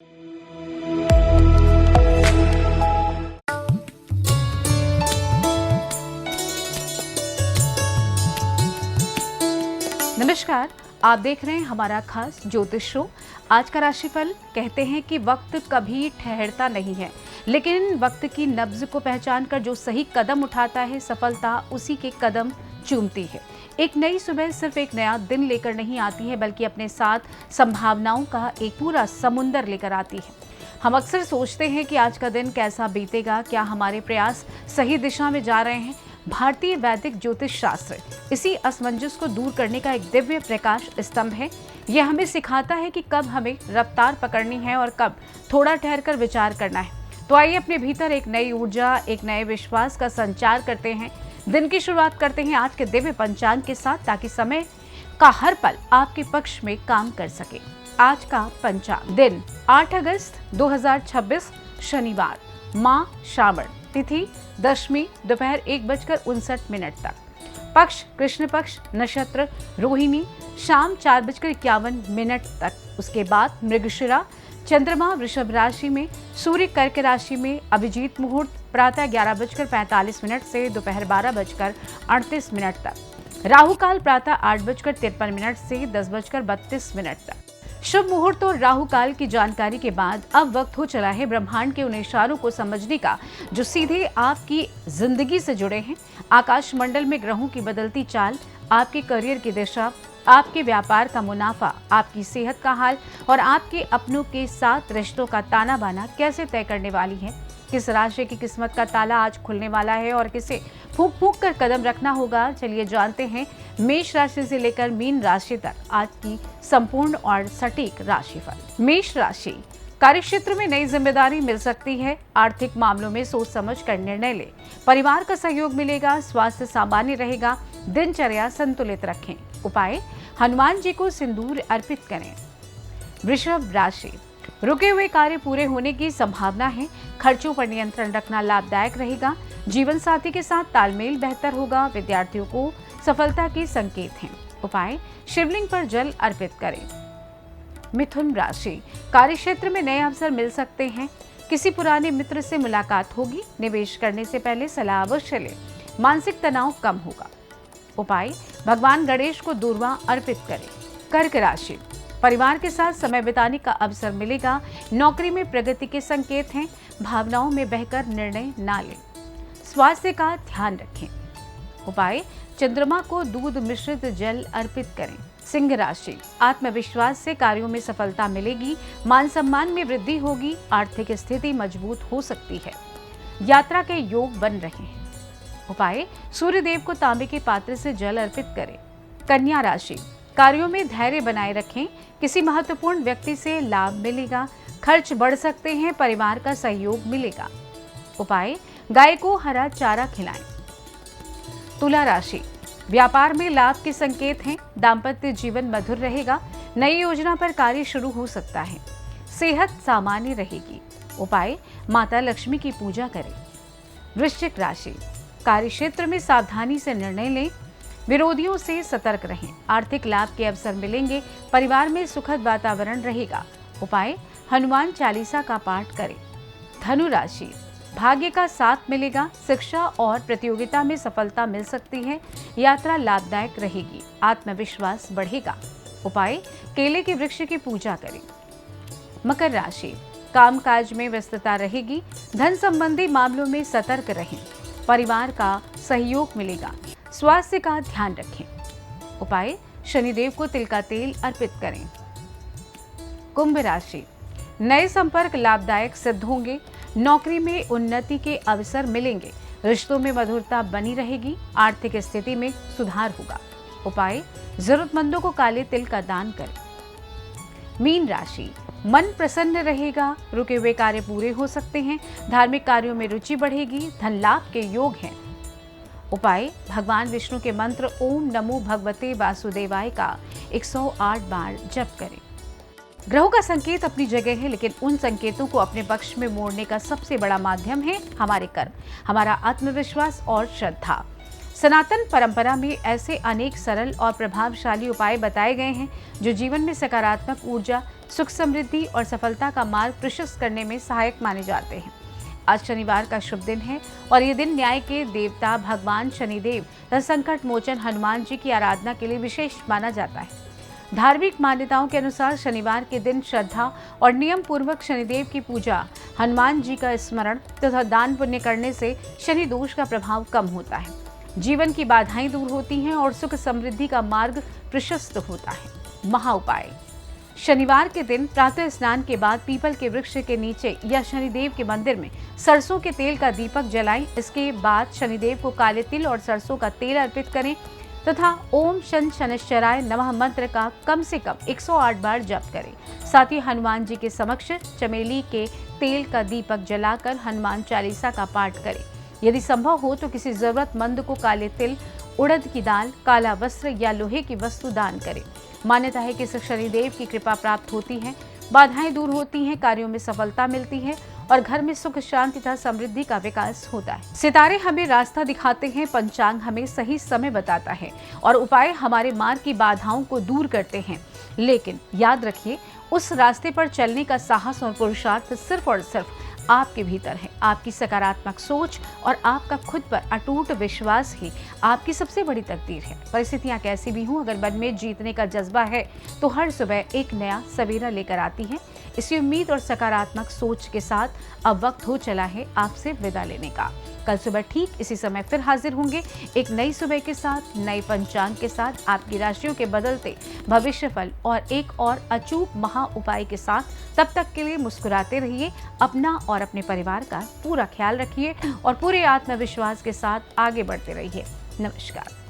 नमस्कार, आप देख रहे हैं हमारा खास ज्योतिष शो। आज का राशिफल। कहते हैं कि वक्त कभी ठहरता नहीं है, लेकिन वक्त की नब्ज को पहचानकर जो सही कदम उठाता है, सफलता उसी के कदम चूमती है। एक नई सुबह सिर्फ एक नया दिन लेकर नहीं आती है, बल्कि अपने साथ संभावनाओं का एक पूरा समुंदर लेकर आती है। हम अक्सर सोचते हैं कि आज का दिन कैसा बीतेगा, क्या हमारे प्रयास सही दिशा में जा रहे हैं। भारतीय वैदिक ज्योतिष शास्त्र इसी असमंजस को दूर करने का एक दिव्य प्रकाश स्तंभ है। यह हमें सिखाता है कि कब हमें रफ्तार पकड़नी है और कब थोड़ा ठहरकर विचार करना है। तो आइए अपने भीतर एक नई ऊर्जा, एक नए विश्वास का संचार करते हैं। दिन की शुरुआत करते हैं आज के दिव्य पंचांग के साथ, ताकि समय का हर पल आपके पक्ष में काम कर सके। आज का पंचांग। दिन 8 अगस्त 2026 शनिवार, माह श्रावण, तिथि दशमी, दोपहर 1:59 तक। पक्ष कृष्ण पक्ष, नक्षत्र रोहिणी, शाम 4:51 तक। उसके बाद मृगशिरा, चंद्रमा वृषभ राशि में, सूर्य कर्क राशि में। अभिजीत मुहूर्त प्रातः 11:45 से दोपहर 12:38 तक। राहु काल प्रातः 8:53 से 10:32 तक। शुभ मुहूर्त और राहु काल की जानकारी के बाद अब वक्त हो चला है ब्रह्मांड के उन इशारों को समझने का जो सीधे आपकी जिंदगी से जुड़े हैं। आकाश मंडल में ग्रहों की बदलती चाल आपके करियर की दिशा, आपके व्यापार का मुनाफा, आपकी सेहत का हाल और आपके अपनों के साथ रिश्तों का ताना बाना कैसे तय करने वाली है। किस राशि की किस्मत का ताला आज खुलने वाला है और किसे फूंक फूंक कर कदम रखना होगा, चलिए जानते हैं मेष राशि से लेकर मीन राशि तक आज की संपूर्ण और सटीक राशिफल। मेष राशि। कार्यक्षेत्र में नई जिम्मेदारी मिल सकती है। आर्थिक मामलों में सोच समझ कर निर्णय ले। परिवार का सहयोग मिलेगा। स्वास्थ्य सामान्य रहेगा। दिनचर्या संतुलित रखें। उपाय, हनुमान जी को सिंदूर अर्पित करें। वृषभ राशि। रुके हुए कार्य पूरे होने की संभावना है। खर्चों पर नियंत्रण रखना लाभदायक रहेगा। जीवन साथी के साथ तालमेल बेहतर होगा। विद्यार्थियों को सफलता के संकेत हैं। उपाय, शिवलिंग पर जल अर्पित करें। मिथुन राशि। कार्यक्षेत्र में नए अवसर मिल सकते हैं। किसी पुराने मित्र से मुलाकात होगी। निवेश करने से पहले सलाह अवश्य लें। मानसिक तनाव कम होगा। उपाय, भगवान गणेश को दूर्वा अर्पित करें। कर्क राशि। परिवार के साथ समय बिताने का अवसर मिलेगा। नौकरी में प्रगति के संकेत हैं। भावनाओं में बहकर निर्णय ना लें। स्वास्थ्य का ध्यान रखें। उपाय, चंद्रमा को दूध मिश्रित जल अर्पित करें। सिंह राशि। आत्मविश्वास से कार्यों में सफलता मिलेगी। मान सम्मान में वृद्धि होगी। आर्थिक स्थिति मजबूत हो सकती है। यात्रा के योग बन रहे हैं। उपाय, सूर्य देव को तांबे के पात्र से जल अर्पित करें। कन्या राशि। कार्यों में धैर्य बनाए रखें। किसी महत्वपूर्ण व्यक्ति से लाभ मिलेगा। खर्च बढ़ सकते हैं। परिवार का सहयोग मिलेगा। उपाय, गाय को हरा चारा खिलाएं। तुला राशि। व्यापार में लाभ के संकेत हैं। दाम्पत्य जीवन मधुर रहेगा। नई योजना पर कार्य शुरू हो सकता है। सेहत सामान्य रहेगी। उपाय, माता लक्ष्मी की पूजा करें। वृश्चिक राशि। कार्यक्षेत्र में सावधानी से निर्णय लें। विरोधियों से सतर्क रहें। आर्थिक लाभ के अवसर मिलेंगे। परिवार में सुखद वातावरण रहेगा। उपाय, हनुमान चालीसा का पाठ करें। धनु राशि। भाग्य का साथ मिलेगा। शिक्षा और प्रतियोगिता में सफलता मिल सकती है। यात्रा लाभदायक रहेगी। आत्मविश्वास बढ़ेगा। उपाय, केले के वृक्ष की पूजा करें। मकर राशि। कामकाज में व्यस्तता रहेगी। धन संबंधी मामलों में सतर्क रहें। परिवार का सहयोग मिलेगा। स्वास्थ्य का ध्यान रखें। उपाय, शनिदेव को तिल का तेल अर्पित करें। कुंभ राशि। नए संपर्क लाभदायक सिद्ध होंगे। नौकरी में उन्नति के अवसर मिलेंगे। रिश्तों में मधुरता बनी रहेगी। आर्थिक स्थिति में सुधार होगा। उपाय, जरूरतमंदों को काले तिल का दान करें। मीन राशि। मन प्रसन्न रहेगा। रुके हुए कार्य पूरे हो सकते हैं। धार्मिक कार्यों में रुचि बढ़ेगी। धन लाभ के योग हैं। उपाय, भगवान विष्णु के मंत्र ओम नमो भगवते वासुदेवाय का 108 बार जप करें। ग्रहों का संकेत अपनी जगह है, लेकिन उन संकेतों को अपने पक्ष में मोड़ने का सबसे बड़ा माध्यम है हमारे कर्म, हमारा आत्मविश्वास और श्रद्धा। सनातन परंपरा में ऐसे अनेक सरल और प्रभावशाली उपाय बताए गए हैं जो जीवन में सकारात्मक ऊर्जा, सुख समृद्धि और सफलता का मार्ग प्रशस्त करने में सहायक माने जाते हैं। आज शनिवार का शुभ दिन है और ये दिन न्याय के देवता भगवान शनिदेव तथा संकट मोचन हनुमान जी की आराधना के लिए विशेष माना जाता है। धार्मिक मान्यताओं के अनुसार शनिवार के दिन श्रद्धा और नियम पूर्वक शनिदेव की पूजा, हनुमान जी का स्मरण तथा दान पुण्य करने से शनि दोष का प्रभाव कम होता है, जीवन की बाधाएं दूर होती हैं और सुख समृद्धि का मार्ग प्रशस्त होता है। महा उपाय: शनिवार के दिन प्रातः स्नान के बाद पीपल के वृक्ष के नीचे या शनिदेव के मंदिर में सरसों के तेल का दीपक जलाएं। इसके बाद शनिदेव को काले तिल और सरसों का तेल अर्पित करें तथा ओम शन शनैश्चराय नमः मंत्र का कम से कम 108 बार जप करें। साथ ही हनुमान जी के समक्ष चमेली के तेल का दीपक जलाकर हनुमान चालीसा का पाठ करें। यदि संभव हो तो किसी जरूरतमंद को काले तिल, उड़द की दाल, काला वस्त्र या लोहे की वस्तु दान करें। मान्यता है कि इससे शनिदेव की कृपा प्राप्त होती है, बाधाएं दूर होती हैं, कार्यों में सफलता मिलती है और घर में सुख शांति तथा समृद्धि का विकास होता है। सितारे हमें रास्ता दिखाते हैं, पंचांग हमें सही समय बताता है और उपाय हमारे मार्ग की बाधाओं को दूर करते हैं। लेकिन याद रखिए, उस रास्ते पर चलने का साहस और पुरुषार्थ सिर्फ और सिर्फ आपके भीतर है। आपकी सकारात्मक सोच और आपका खुद पर अटूट विश्वास ही आपकी सबसे बड़ी तकदीर है। परिस्थितियां कैसी भी हों, अगर मन में जीतने का जज्बा है तो हर सुबह एक नया सवेरा लेकर आती है। इसी उम्मीद और सकारात्मक सोच के साथ अब वक्त हो चला है आपसे विदा लेने का। कल सुबह ठीक इसी समय फिर हाजिर होंगे एक नई सुबह के साथ, नए पंचांग के साथ, आपकी राशियों के बदलते भविष्य फल और एक और अचूक महा उपाय के साथ। तब तक के लिए मुस्कुराते रहिए, अपना और अपने परिवार का पूरा ख्याल रखिए और पूरे आत्मविश्वास के साथ आगे बढ़ते रहिए। नमस्कार।